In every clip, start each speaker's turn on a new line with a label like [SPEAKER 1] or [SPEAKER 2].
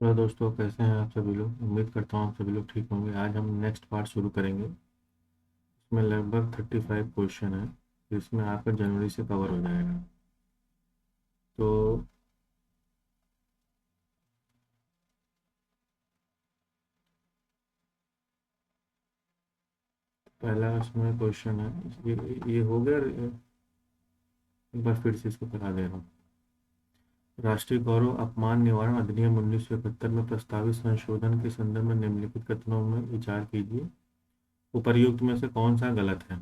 [SPEAKER 1] Hello दोस्तों, कैसे हैं आप सभी लोग। उम्मीद करता हूँ आप सभी लोग ठीक होंगे। आज हम नेक्स्ट पार्ट शुरू करेंगे। इसमें लगभग 35 क्वेश्चन है, जिसमें आपका जनवरी से कवर हो जाएगा। तो पहला इसमें क्वेश्चन है, ये हो गया। एक बार फिर से इसको करा दे रहा हूँ। राष्ट्रीय गौरव अपमान निवारण अधिनियम 1971 में प्रस्तावित संशोधन के संदर्भ में निम्नलिखित कथनों में विचार कीजिए। उपर्युक्त में से कौन सा गलत है।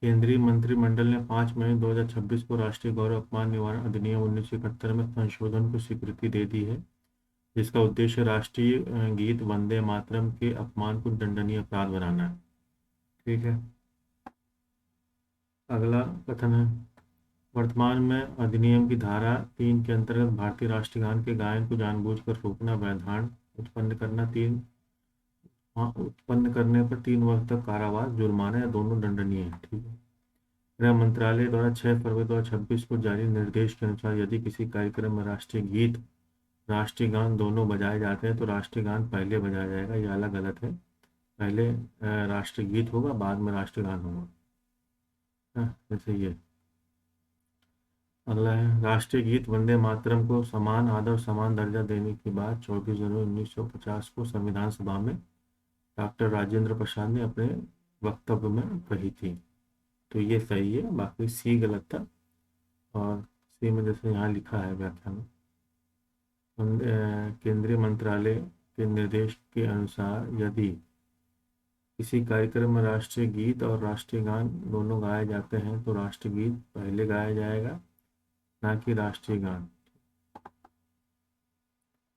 [SPEAKER 1] केंद्रीय मंत्रिमंडल ने 5 मई 2026 को राष्ट्रीय गौरव अपमान निवारण अधिनियम 1971 में संशोधन को स्वीकृति दे दी है, जिसका उद्देश्य राष्ट्रीय गीत वंदे मातरम के अपमान को दंडनीय अपराध बनाना है। ठीक है। अगला कथन है, वर्तमान में अधिनियम की धारा 3 के अंतर्गत भारतीय राष्ट्रीय गान के गायन को जानबूझकर रोकना, व्यवधान उत्पन्न करने पर 3 वर्ष तक कारावास, जुर्माना या दोनों दंडनीय है। ठीक है। गृह मंत्रालय द्वारा 6 फरवरी 2026 को जारी निर्देश के अनुसार यदि किसी कार्यक्रम में राष्ट्रीय गीत राष्ट्रीय गान दोनों बजाए जाते हैं तो राष्ट्रीय गान पहले बजाया जाएगा। यह अलग गलत है। पहले राष्ट्रीय गीत होगा, बाद में राष्ट्रीय गान होगा। जैसे ये अगला है, राष्ट्रीय गीत वंदे मातरम को समान आदर और समान दर्जा देने की बात 24 जनवरी 1950 को संविधान सभा में डॉक्टर राजेंद्र प्रसाद ने अपने वक्तव्य में कही थी। तो ये सही है, बाकी सी गलत था। और सी में जैसे यहाँ लिखा है व्याख्या में, केंद्रीय मंत्रालय के निर्देश के अनुसार यदि किसी कार्यक्रम में राष्ट्रीय गीत और राष्ट्रीय गान दोनों गाए जाते हैं तो राष्ट्रीय गीत पहले गाया जाएगा, ना कि राष्ट्रीय गान।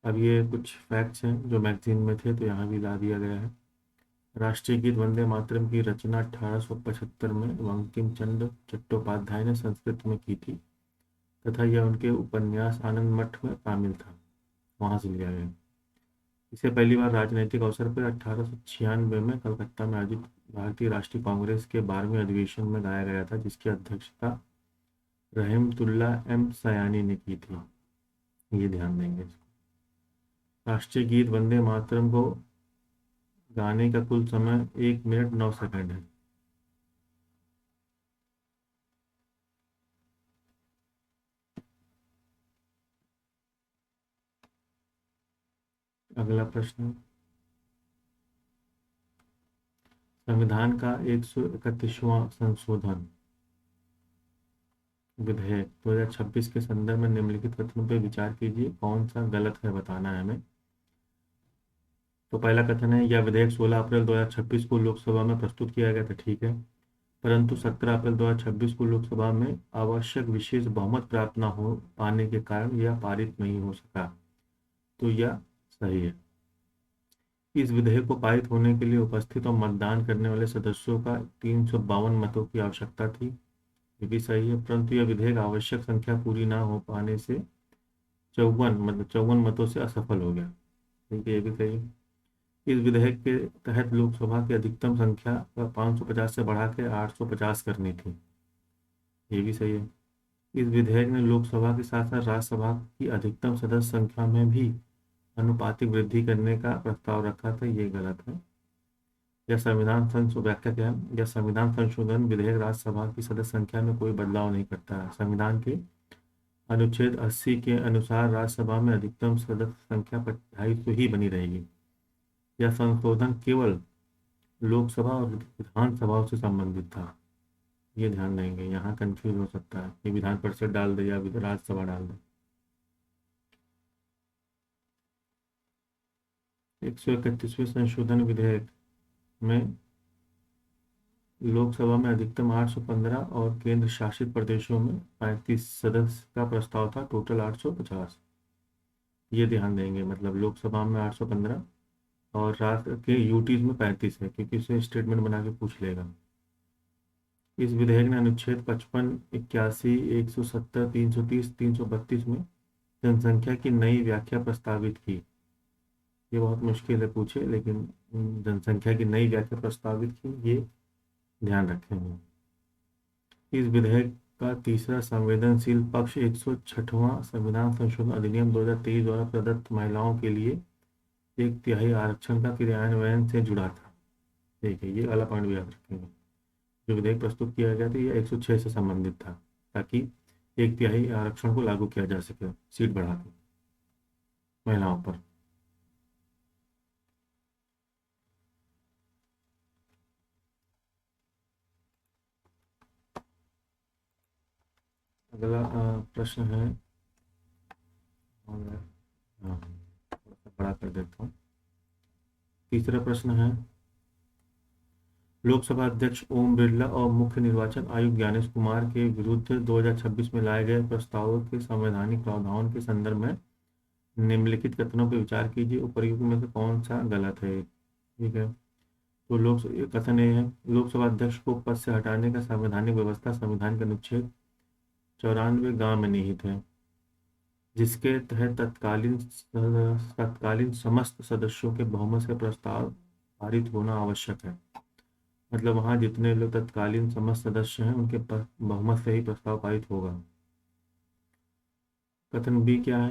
[SPEAKER 1] अब ये कुछ फैक्ट्स हैं जो मैगजीन में थे, तो यहाँ भी ला दिया गया है। राष्ट्रीय गीत वंदे मातरम की रचना 1875 में बंकिम चंद्र चट्टोपाध्याय ने संस्कृत में की थी तथा यह उनके उपन्यास आनंद मठ में शामिल था, वहां से लिया गया। इसे पहली बार राजनीतिक अवसर पर 1896 में कलकत्ता में आयोजित भारतीय राष्ट्रीय कांग्रेस के 12वें अधिवेशन में गाया गया था, जिसकी अध्यक्षता रहमतुल्ला एम सयानी ने की थी। ये ध्यान देंगे। राष्ट्रीय गीत वंदे मातरम को गाने का कुल समय 1 मिनट 9 सेकंड है। अगला प्रश्न, संविधान का 131वां संशोधन विधेयक 2026 के संदर्भ में निम्नलिखित कथनों पर विचार कीजिए। कौन सा गलत है बताना है हमें। तो पहला कथन है, यह विधेयक 16 अप्रैल 2026 को लोकसभा में प्रस्तुत किया गया था। ठीक है। परंतु 17 अप्रैल 2026 को लोकसभा में आवश्यक विशेष बहुमत प्राप्त न हो पाने के कारण यह पारित नहीं हो सका। तो यह सही है। इस विधेयक को पारित होने के लिए उपस्थित और मतदान करने वाले सदस्यों का 352 मतों की आवश्यकता थी। ये भी सही है। परंतु यह विधेयक आवश्यक संख्या पूरी न हो पाने से 54 मतों से असफल हो गया। ठीक है, ये भी सही है। इस विधेयक के तहत लोकसभा की अधिकतम संख्या 550 से बढ़ा के 850 करनी थी। ये भी सही है। इस विधेयक ने लोकसभा के साथ साथ राज्यसभा की अधिकतम सदस्य संख्या में भी अनुपातिक वृद्धि करने का प्रस्ताव रखा था। ये गलत है। यह संविधान व्याख्या क्या है, यह संविधान संशोधन विधेयक राज्यसभा की सदस्य संख्या में कोई बदलाव नहीं करता है। संविधान के अनुच्छेद 80 के अनुसार राज्यसभा में अधिकतम सदस्य संख्या 250 ही बनी रहेगी। यह संशोधन केवल लोकसभा और विधानसभाओं से संबंधित था। ये ध्यान देंगे, यहाँ कंफ्यूज हो सकता है कि विधान परिषद डाल दे या राज्यसभा डाल दे। 131वें संशोधन विधेयक में लोकसभा में अधिकतम 815 और केंद्र शासित प्रदेशों में 35 सदस्य का प्रस्ताव था, टोटल 850। ये ध्यान देंगे, मतलब लोकसभा में 815 और राज्य के यूटीज में 35 है, क्योंकि इसे स्टेटमेंट बना के पूछ लेगा। इस विधेयक ने अनुच्छेद 55, 81, 170, 330, 332 में जनसंख्या की नई व्याख्या प्रस्तावित की। ये बहुत मुश्किल है पूछे, लेकिन जनसंख्या की नई व्याख्या प्रस्तावित की, ये ध्यान रखेंगे। इस विधेयक का तीसरा संवेदनशील पक्ष 106वां संविधान संशोधन अधिनियम 2023 द्वारा प्रदत्त महिलाओं के लिए 1/3 आरक्षण का क्रियान्वयन से जुड़ा था। ठीक है, ये वाला पॉइंट भी याद रखेंगे। जो विधेयक प्रस्तुत किया गया था यह 106 से संबंधित था, ताकि 1/3 आरक्षण को लागू किया जा सके सीट बढ़ा के महिलाओं पर। अगला प्रश्न है, और थोड़ा सा बड़ा कर देता हूँ। तीसरा प्रश्न है, लोकसभा अध्यक्ष ओम बिरला और मुख्य निर्वाचन आयुक्त ज्ञानेश कुमार के विरुद्ध 2026 में लाए गए प्रस्तावों के संवैधानिक प्रावधान के संदर्भ में निम्नलिखित कथनों पर विचार कीजिए, उपर्युक्त में से कौन सा गलत है। ठीक है, तो कथन ये है, लोकसभा अध्यक्ष को पद से हटाने का संवैधानिक व्यवस्था संविधान के अनुच्छेद 94 ग में निहित है, जिसके तहत तत्कालीन समस्त सदस्यों के बहुमत से प्रस्ताव पारित होना आवश्यक है। मतलब वहाँ जितने लोग तत्कालीन समस्त सदस्य हैं उनके बहुमत से ही प्रस्ताव पारित होगा। कथन बी क्या है,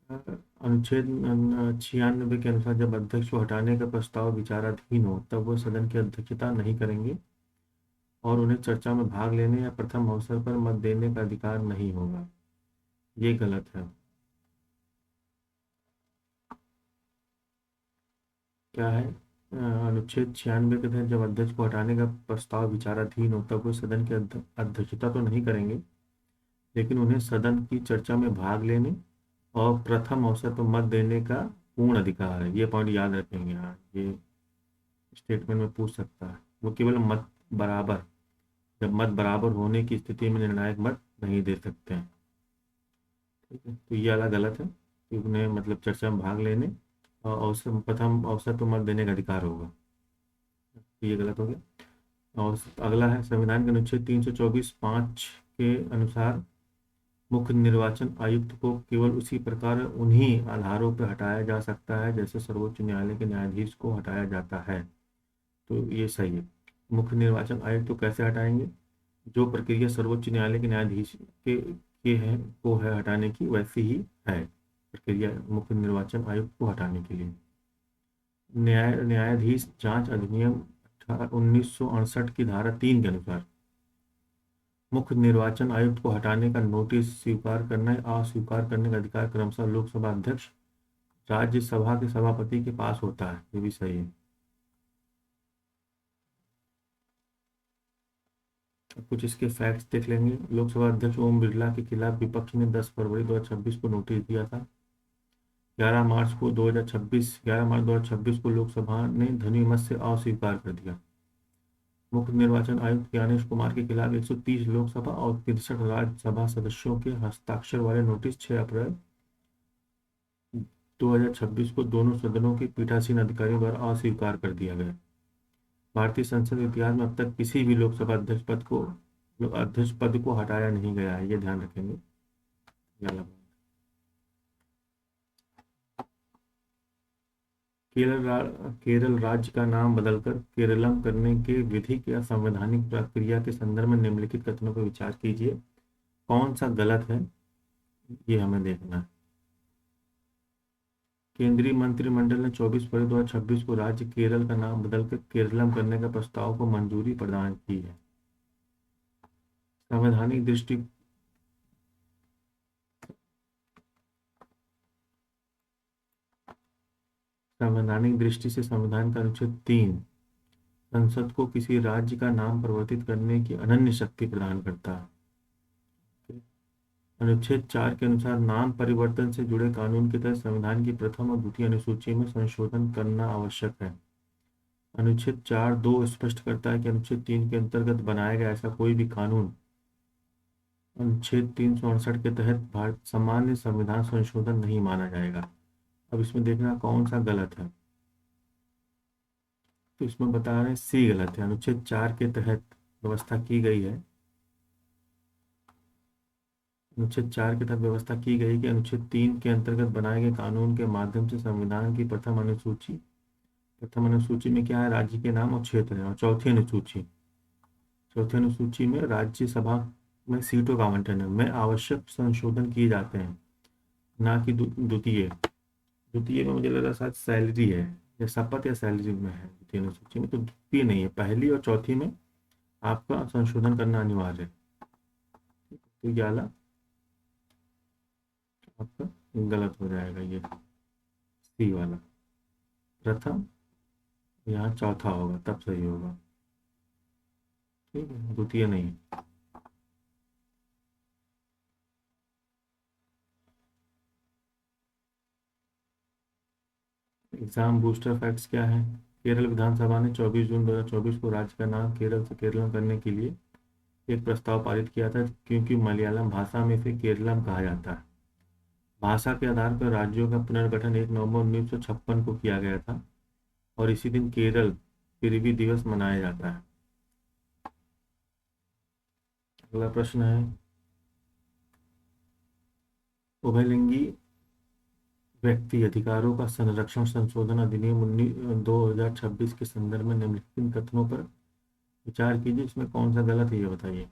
[SPEAKER 1] अनुच्छेद 96 के अनुसार जब अध्यक्ष को हटाने का प्रस्ताव विचाराधीन हो तब वो सदन की अध्यक्षता नहीं करेंगे और उन्हें चर्चा में भाग लेने या प्रथम अवसर पर मत देने का अधिकार नहीं होगा। ये गलत है। क्या है, अनुच्छेद 96 के तहत जब अध्यक्ष को हटाने का प्रस्ताव विचाराधीन हो तब वो सदन की अध्यक्षता तो नहीं करेंगे, लेकिन उन्हें सदन की चर्चा में भाग लेने और प्रथम अवसर पर मत देने का पूर्ण अधिकार है। ये पॉइंट याद रखेंगे। हाँ, ये स्टेटमेंट में पूछ सकता है। वो केवल मत बराबर, जब मत बराबर होने की स्थिति में निर्णायक मत नहीं दे सकते हैं। ठीक है, तो ये वाला गलत है कि उन्हें मतलब चर्चा में भाग लेने और अवसर प्रथम अवसर पर मत देने का अधिकार होगा। ये गलत हो गया। और अगला है, संविधान के अनुच्छेद 324(5) के अनुसार मुख्य निर्वाचन आयुक्त को केवल उसी प्रकार उन्हीं आधारों पर हटाया जा सकता है जैसे सर्वोच्च न्यायालय के न्यायाधीश को हटाया जाता है। तो ये सही है। मुख्य निर्वाचन आयुक्त को कैसे हटाएंगे, जो प्रक्रिया सर्वोच्च न्यायालय के न्यायाधीश के है को है हटाने की, वैसी ही है प्रक्रिया मुख्य निर्वाचन आयुक्त को हटाने के लिए। न्यायाधीश जांच अधिनियम 1968 की धारा 3 के अनुसार मुख्य निर्वाचन आयुक्त को हटाने का नोटिस स्वीकार करने या अस्वीकार करने का अधिकार क्रमशः लोकसभा अध्यक्ष, राज्यसभा के सभापति के पास होता है। ये भी सही है। कुछ इसके फैक्ट्स देख लेंगे। लोकसभा अध्यक्ष ओम बिरला के खिलाफ विपक्ष ने 10 फरवरी 2026 को नोटिस दिया था। 11 मार्च 2026 को लोकसभा ने ध्वनिमत से अस्वीकार कर दिया। मुख्य निर्वाचन आयुक्त ज्ञानेश कुमार के खिलाफ 130 लोकसभा और 63 राज्यसभा सदस्यों के हस्ताक्षर वाले नोटिस 6 अप्रैल 2026 को दोनों सदनों के पीठासीन अधिकारियों द्वारा अस्वीकार कर दिया गया। भारतीय संसद इतिहास में अब तक किसी भी लोकसभा अध्यक्ष पद को हटाया नहीं गया है। ये ध्यान रखेंगे। केरल राज्य का नाम बदलकर केरलम करने के विधिक या संवैधानिक प्रक्रिया के संदर्भ में निम्नलिखित कथनों पर विचार कीजिए, कौन सा गलत है, ये हमें देखना है। केंद्रीय मंत्रिमंडल ने 24 फरवरी 2026 को राज्य केरल का नाम बदलकर केरलम करने का प्रस्ताव को मंजूरी प्रदान की है। संवैधानिक दृष्टि से संविधान का अनुच्छेद 3 संसद को किसी राज्य का नाम परिवर्तित करने की अनन्य शक्ति प्रदान करता है। अनुच्छेद 4 के अनुसार नाम परिवर्तन से जुड़े कानून के तहत संविधान की प्रथम और द्वितीय अनुसूची में संशोधन करना आवश्यक है। अनुच्छेद 4(2) स्पष्ट करता है कि अनुच्छेद 3 के अंतर्गत बनाया गया ऐसा कोई भी कानून अनुच्छेद 368 के तहत भारत सामान्य संविधान संशोधन नहीं माना जाएगा। अब इसमें देखना कौन सा गलत है। तो इसमें बता रहे हैं सी गलत है। अनुच्छेद 4 के तहत व्यवस्था की गई है, अनुच्छेद 4 के तहत व्यवस्था की गई कि अनुच्छेद 3 के अंतर्गत बनाए गए कानून के माध्यम से संविधान की प्रथम अनुसूची में क्या है, राज्य के नाम और क्षेत्र है। और चौथी अनुसूची में राज्यसभा में सीटों का आवंटन है, में आवश्यक संशोधन किए जाते हैं, ना कि द्वितीय। द्वितीय में मुझे लग रहा है शायद सैलरी है, या शपथ या सैलरी में है द्वितीय अनुसूची में, तो द्वितीय नहीं है, पहली और चौथी में आपका संशोधन करना अनिवार्य है। तो ये वाला आपका गलत हो जाएगा, ये सी वाला प्रथम, यहाँ चौथा होगा तब सही होगा। ठीक है, द्वितीय नहीं। एग्जाम बूस्टर फैक्ट्स क्या है? केरल विधानसभा ने 24 जून 2024 को राज्य का नाम केरल से केरलम करने के लिए एक प्रस्ताव पारित किया था, क्योंकि मलयालम भाषा में इसे केरलम कहा जाता है। भाषा के आधार पर राज्यों का पुनर्गठन 1 नवंबर 1956 को किया गया था, और इसी दिन केरल पृथ्वी दिवस मनाया जाता है। अगला प्रश्न है, उभयलिंगी व्यक्ति अधिकारों का संरक्षण संशोधन अधिनियम 2026 के संदर्भ में निम्नलिखित कथनों पर विचार कीजिए, इसमें कौन सा गलत है ये बताइए।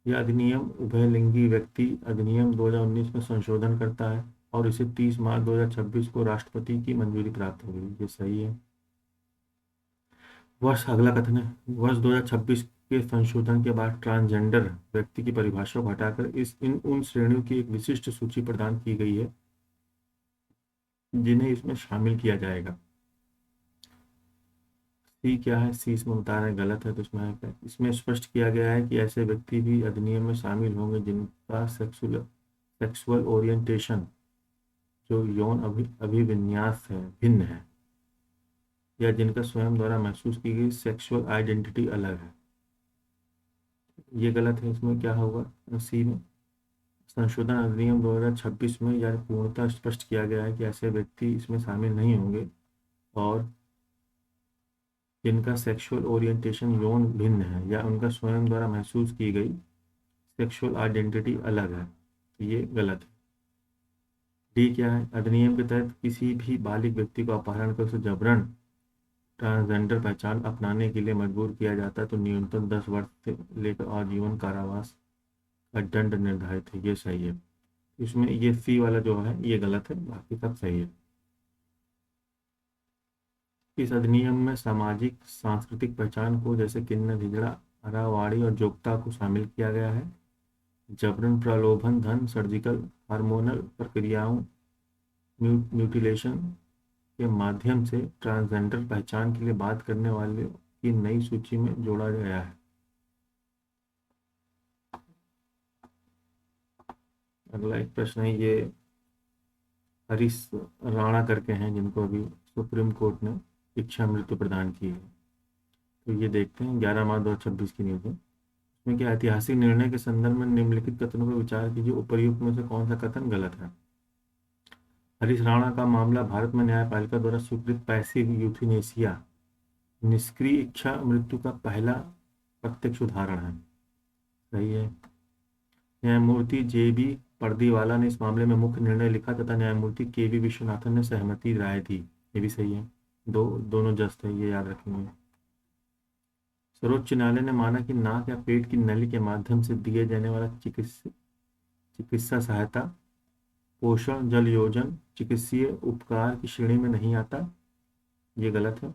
[SPEAKER 1] यह अधिनियम उभयलिंगी व्यक्ति अधिनियम 2019 में संशोधन करता है, और इसे 30 मार्च 2026 को राष्ट्रपति की मंजूरी प्राप्त हो गई, ये सही है। अगला कथन है, वर्ष 2026 के संशोधन के बाद ट्रांसजेंडर व्यक्ति की परिभाषा को हटाकर उन श्रेणियों की एक विशिष्ट सूची प्रदान की गई है जिन्हें इसमें शामिल किया जाएगा। सी क्या है? सी इसमें बता रहे हैं गलत है, तो इसमें है क्या? इसमें स्पष्ट किया गया है कि ऐसे व्यक्ति भी अधिनियम में शामिल होंगे जिनका सेक्सुअल ओरिएंटेशन, जो यौन अभिविन्यास है, भिन्न है, या जिनका स्वयं द्वारा महसूस की गई सेक्सुअल आइडेंटिटी अलग है। ये गलत है। इसमें क्या होगा? सी में संशोधन अधिनियम 2026 में यह पूर्णतः स्पष्ट किया गया है कि ऐसे व्यक्ति इसमें शामिल नहीं होंगे, और जिनका सेक्सुअल ओरिएंटेशन यौन भिन्न है या उनका स्वयं द्वारा महसूस की गई सेक्सुअल आइडेंटिटी अलग है, तो ये गलत है। डी क्या है? अधिनियम के तहत किसी भी बालिग व्यक्ति को अपहरण कर उसे जबरन ट्रांसजेंडर पहचान अपनाने के लिए मजबूर किया जाता है तो न्यूनतम 10 वर्ष से लेकर आजीवन कारावास का दंड निर्धारित है, ये सही है। इसमें ये सी वाला जो है ये गलत है, बाकी सब सही है। इस अधिनियम में सामाजिक सांस्कृतिक पहचान को, जैसे किन्नर, हिजड़ा, अरावाड़ी और जोगता को शामिल किया गया है। जबरन, प्रलोभन, धन, सर्जिकल, हार्मोनल प्रक्रियाओं, म्यूटिलेशन के माध्यम से ट्रांसजेंडर पहचान के लिए बात करने वाले की नई सूची में जोड़ा गया है। अगला एक प्रश्न है, ये हरीश राणा करके हैं जिनको अभी सुप्रीम कोर्ट ने इच्छा मृत्यु प्रदान की है। तो ये देखते हैं 11 मार्च 2026 की न्यूज़ है। इसमें क्या, ऐतिहासिक निर्णय के संदर्भ में निम्नलिखित कथनों पर विचार कीजिए, उपर्युक्त में से कौन सा कथन गलत है। हरीश राणा का मामला भारत में न्यायपालिका द्वारा स्वीकृत पैसिव यूथेनेसिया, निष्क्रिय इच्छा मृत्यु का पहला प्रत्यक्ष उदाहरण है, सही है। न्यायमूर्ति JB पर्दीवाला ने इस मामले में मुख्य निर्णय लिखा तथा न्यायमूर्ति KV विश्वनाथन ने सहमति राय दी, ये भी सही है। दोनों जस्ट है, ये याद रखेंगे। सर्वोच्च न्यायालय ने माना कि नाक या पेट की नली के माध्यम से दिए जाने वाला चिकित्सा सहायता, पोषण, जल योजन चिकित्सीय उपकार की श्रेणी में नहीं आता, ये गलत है।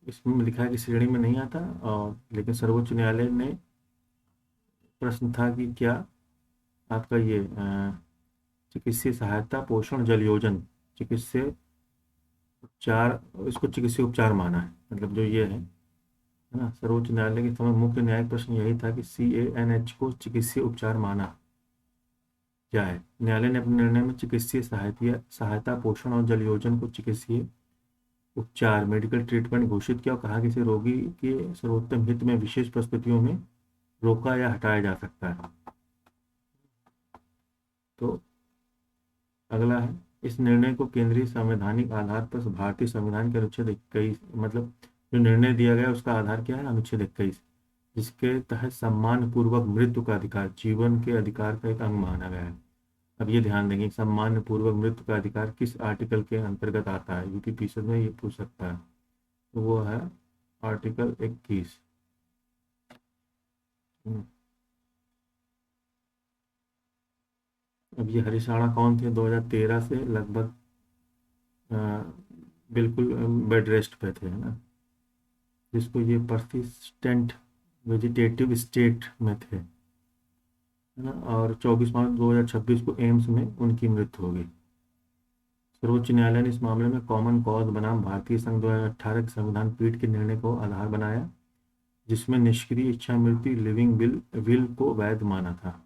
[SPEAKER 1] इसमें लिखा है कि श्रेणी में नहीं आता, और लेकिन सर्वोच्च न्यायालय ने प्रश्न था कि क्या आपका ये चिकित्सीय सहायता, पोषण, जल योजन चिकित्सीय उपचार, इसको चिकित्सीय उपचार माना है, मतलब जो ये है ना। सर्वोच्च न्यायालय के समय मुख्य न्यायिक प्रश्न यही था कि CANH को चिकित्सीय उपचार माना जाए। न्यायालय ने अपने निर्णय में चिकित्सीय सहायता, पोषण और जल योजन को चिकित्सीय उपचार, मेडिकल ट्रीटमेंट घोषित किया और कहा कि इसे रोगी के सर्वोत्तम हित में विशेष परिस्थितियों में रोका या हटाया जा सकता है। तो अगला है, इस निर्णय को केंद्रीय संवैधानिक आधार पर भारतीय संविधान के अनुच्छेद 21, मतलब जो निर्णय दिया गया उसका आधार क्या है? अनुच्छेद 21, जिसके तहत सम्मान पूर्वक मृत्यु का अधिकार जीवन के अधिकार का एक अंग माना गया है। अब ये ध्यान देंगे, सम्मान पूर्वक मृत्यु का अधिकार किस आर्टिकल के अंतर्गत आता है, यूपीपीएससी में ये पूछ सकता है। तो वो है आर्टिकल 21। हम्म। अब ये हरीश राणा कौन थे? 2013 से लगभग अ, बिल्कुल बेड रेस्ट पे थे, है ना, जिसको ये परसिस्टेंट वेजिटेटिव स्टेट में थे, है ना, और 24 मार्च 2026 को एम्स में उनकी मृत्यु हो गई। सर्वोच्च न्यायालय ने इस मामले में कॉमन कॉज बनाम भारतीय संघ 2018 की संविधान पीठ के निर्णय को आधार बनाया, जिसमें निष्क्रिय इच्छा मृत्यु लिविंग विल को वैध माना था।